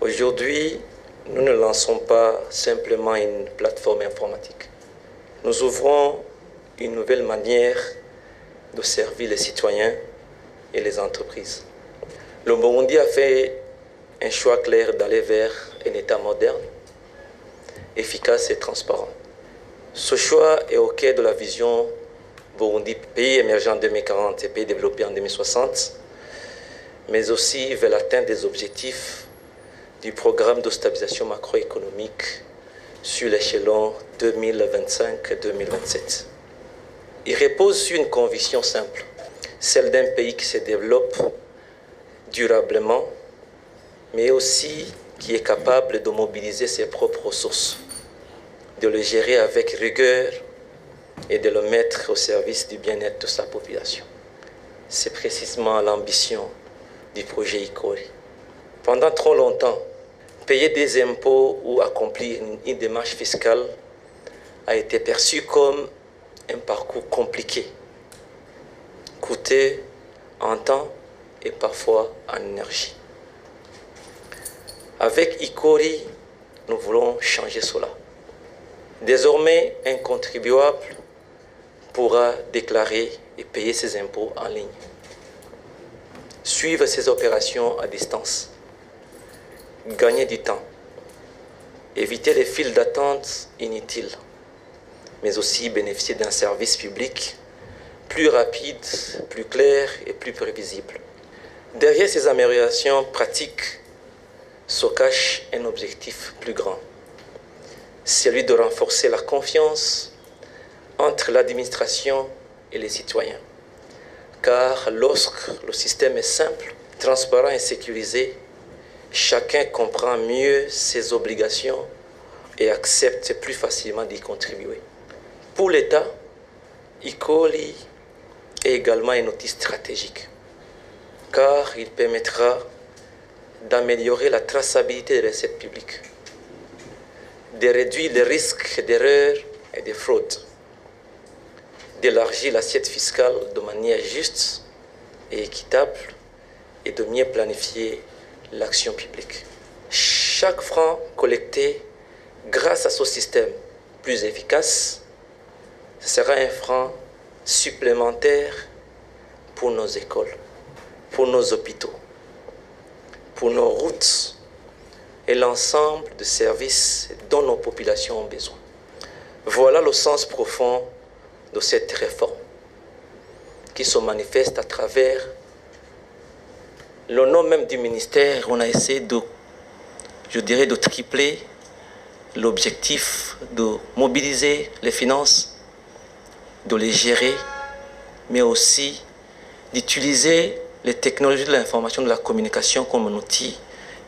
Aujourd'hui, nous ne lançons pas simplement une plateforme informatique. Nous ouvrons une nouvelle manière de servir les citoyens et les entreprises. Le Burundi a fait un choix clair d'aller vers un État moderne, efficace et transparent. Ce choix est au cœur de la vision Burundi, pays émergent en 2040 et pays développé en 2060, mais aussi vers l'atteinte des objectifs du programme de stabilisation macroéconomique sur l'échelon 2025-2027. Il repose sur une conviction simple, celle d'un pays qui se développe durablement, mais aussi qui est capable de mobiliser ses propres ressources, de le gérer avec rigueur et de le mettre au service du bien-être de sa population. C'est précisément l'ambition du projet Ikori. Pendant trop longtemps, payer des impôts ou accomplir une démarche fiscale a été perçu comme un parcours compliqué, coûteux en temps et parfois en énergie. Avec Ikori, nous voulons changer cela. Désormais, un contribuable pourra déclarer et payer ses impôts en ligne, suivre ses opérations à distance, gagner du temps, éviter les files d'attente inutiles, mais aussi bénéficier d'un service public plus rapide, plus clair et plus prévisible. Derrière ces améliorations pratiques se cache un objectif plus grand, celui de renforcer la confiance entre l'administration et les citoyens. Car lorsque le système est simple, transparent et sécurisé, chacun comprend mieux ses obligations et accepte plus facilement d'y contribuer. Pour l'État, Ikori est également un outil stratégique, car il permettra d'améliorer la traçabilité des recettes publiques, de réduire les risques d'erreurs et de fraude, d'élargir l'assiette fiscale de manière juste et équitable et de mieux planifier l'action publique. Chaque franc collecté grâce à ce système plus efficace sera un franc supplémentaire pour nos écoles, pour nos hôpitaux, pour nos routes et l'ensemble de services dont nos populations ont besoin. Voilà le sens profond de cette réforme qui se manifeste à travers le nom même du ministère. On a essayé de tripler l'objectif de mobiliser les finances, de les gérer, mais aussi d'utiliser les technologies de l'information, de la communication comme un outil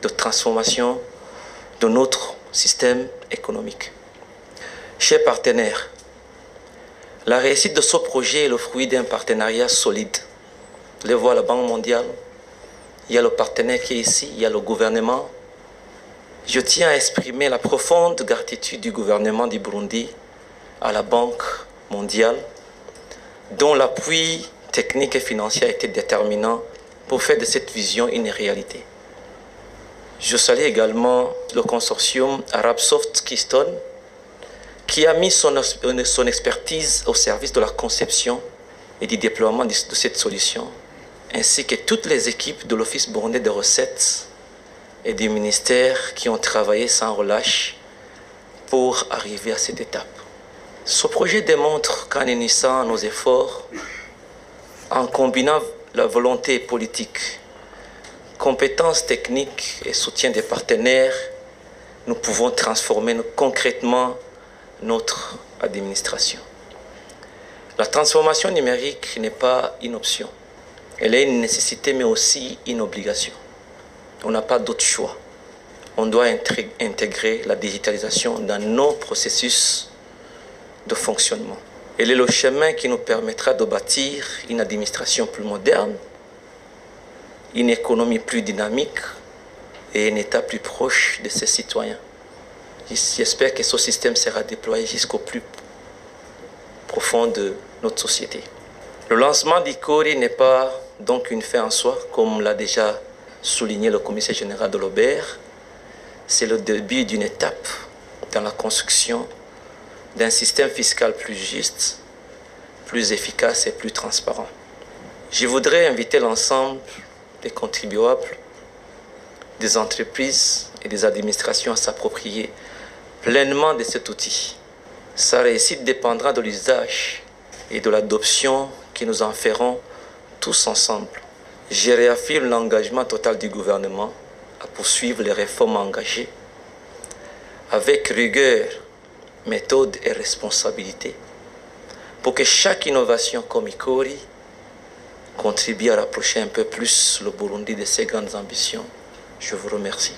de transformation de notre système économique. Chers partenaires, la réussite de ce projet est le fruit d'un partenariat solide. Vous les voyez, la Banque mondiale, il y a le partenaire qui est ici, il y a le gouvernement. Je tiens à exprimer la profonde gratitude du gouvernement du Burundi à la Banque mondiale, dont l'appui technique et financier a été déterminant pour faire de cette vision une réalité. Je salue également le consortium Arabsoft Keystone, qui a mis son expertise au service de la conception et du déploiement de cette solution, ainsi que toutes les équipes de l'Office burundais des recettes et du ministère qui ont travaillé sans relâche pour arriver à cette étape. Ce projet démontre qu'en unissant nos efforts, en combinant la volonté politique, compétences techniques et soutien des partenaires, nous pouvons transformer concrètement notre administration. La transformation numérique n'est pas une option. Elle est une nécessité, mais aussi une obligation. On n'a pas d'autre choix. On doit intégrer la digitalisation dans nos processus de fonctionnement. Elle est le chemin qui nous permettra de bâtir une administration plus moderne, une économie plus dynamique et un État plus proche de ses citoyens. J'espère que ce système sera déployé jusqu'au plus profond de notre société. Le lancement d'Ikori n'est pas donc une fin en soi, comme l'a déjà souligné le commissaire général de l'OBER. c'est le début d'une étape dans la construction d'un système fiscal plus juste, plus efficace et plus transparent. Je voudrais inviter l'ensemble des contribuables, des entreprises et des administrations à s'approprier pleinement de cet outil. Sa réussite dépendra de l'usage et de l'adoption que nous en ferons tous ensemble. Je réaffirme l'engagement total du gouvernement à poursuivre les réformes engagées avec rigueur, méthode et responsabilité pour que chaque innovation comme Icori contribue à rapprocher un peu plus le Burundi de ses grandes ambitions. Je vous remercie.